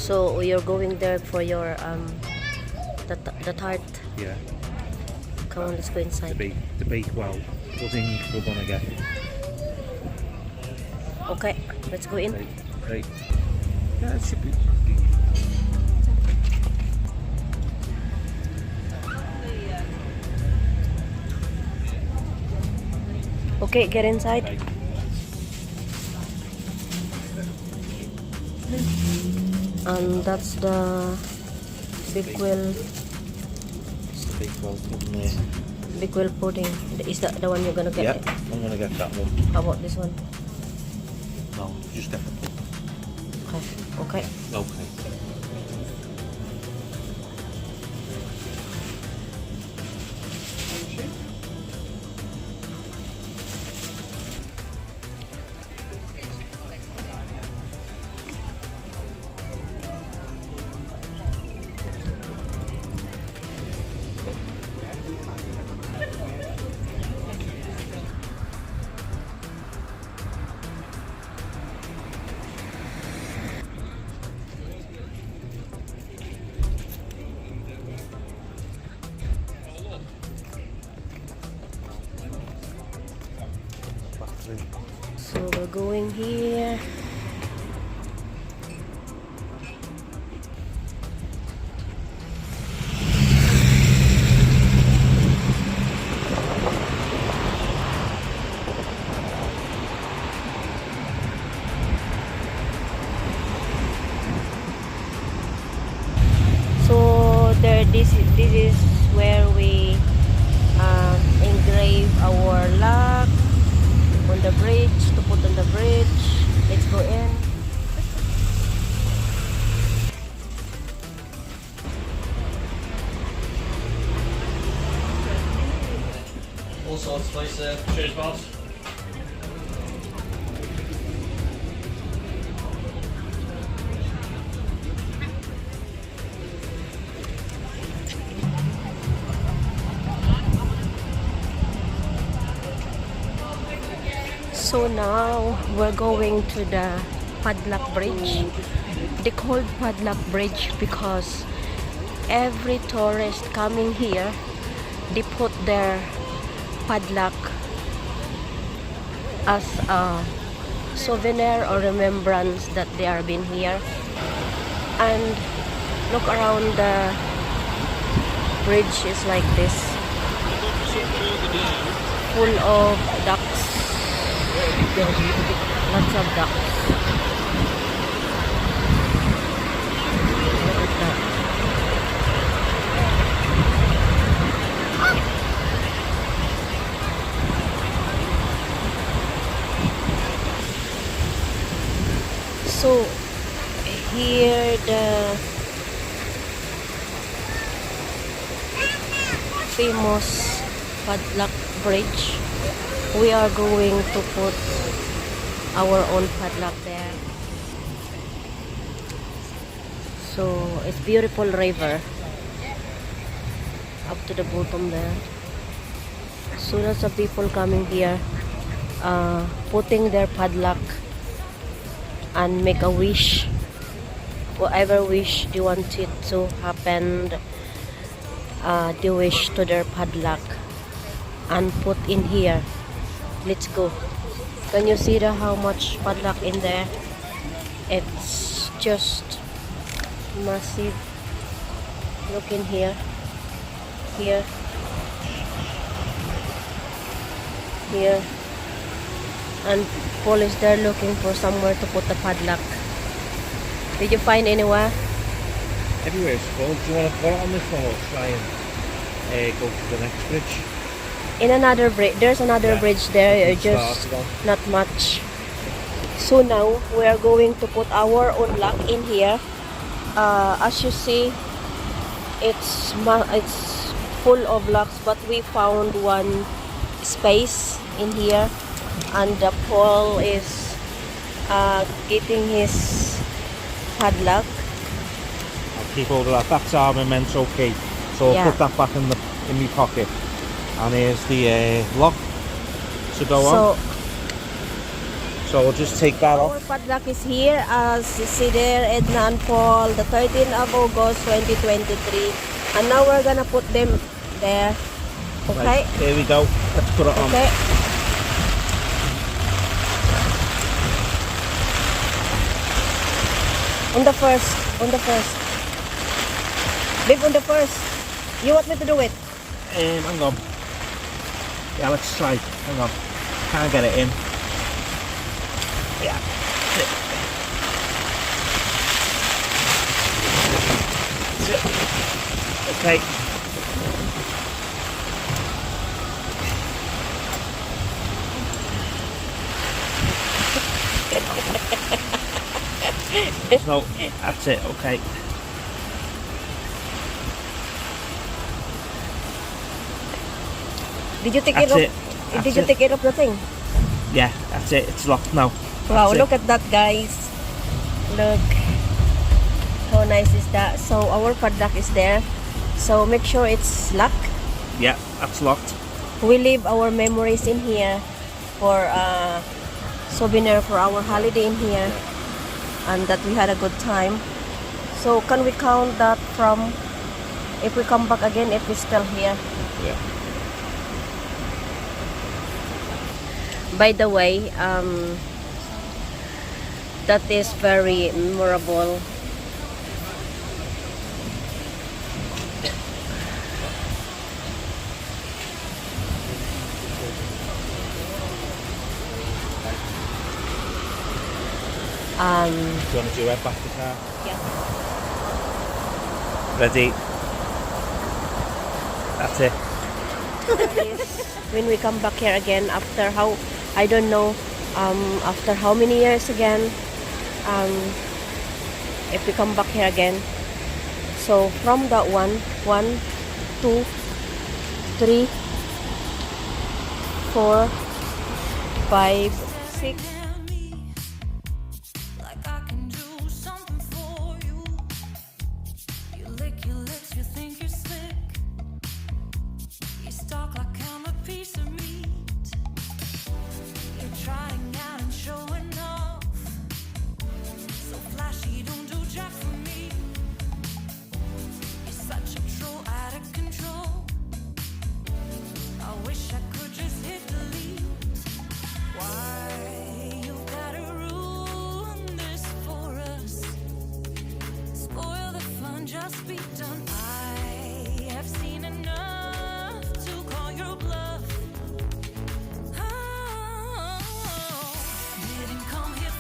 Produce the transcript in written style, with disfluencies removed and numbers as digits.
So you're going there for your the tart. Yeah. Come on, let's go inside. The Bakewell pudding we're gonna get. Okay, let's go in. Right. Yeah, it should be. Okay, get inside. Right. And that's the Bakewell It's the Bakewell pudding there. Bakewell pudding. Is that the one you're gonna get? Yeah, I'm gonna get that one. How about this one? No, just get the pudding. Okay. Okay. So we're going here. So there, this is where we engrave our lock on the bridge, to put on the bridge. Let's go in. All sorts, please, sir. Cheers, boss. So now we're going to the Padlock Bridge. They called Padlock Bridge because every tourist coming here, they put their padlock as a souvenir or remembrance that they are been here. And look around, the bridge is like this, full of ducks. Lots of ducks. Look at that. So here the famous Padlock Bridge. We are going to put our own padlock there. So it's beautiful river up to the bottom there. So lots of people coming here, putting their padlock and make a wish, whatever wish they want it to happen. They wish to their padlock and put in here. Let's go. Can you see how much padlock in there? It's just massive. Look in here, here, and police there looking for somewhere to put the padlock. Did you find anywhere? Everywhere it's full. Do you want to put it on this one or try and go to the next bridge? In another bridge, there's another bridge there, just not much. So now we are going to put our own lock in here. As you see, it's full of locks, but we found one space in here, and the Paul is getting his padlock. I'll keep hold of that. That's our memento key. So I'll put that back in my pocket. And here's the lock to go on. So So we'll just take that Our off. padlock is here, as you see there, Edna and Paul, the 13th of August 2023. And now we're gonna put them there. Okay? Right, here we go. Let's put it on. Okay. On the first. Babe, on the first. You want me to do it? Hang on. Yeah, let's try. Hang on. Can't get it in. Yeah. Okay. So that's it. Okay. Did you take That's it it. off? Did That's you it. take it off the thing? Yeah, that's it. It's locked now. Wow, That's it. look at that, guys. Look. How nice is that? So our padlock is there. So make sure it's locked. Yeah, that's locked. We leave our memories in here for souvenir for our holiday in here, and that we had a good time. So can we count that from if we come back again, if we're still here? Yeah. By the way, that is very memorable. Do you want to do it back the car? Yeah. Ready? That's it. When we come back here again after how, I don't know, after how many years again, if we come back here again. So from that 1, 2, 3, 4, 5, 6,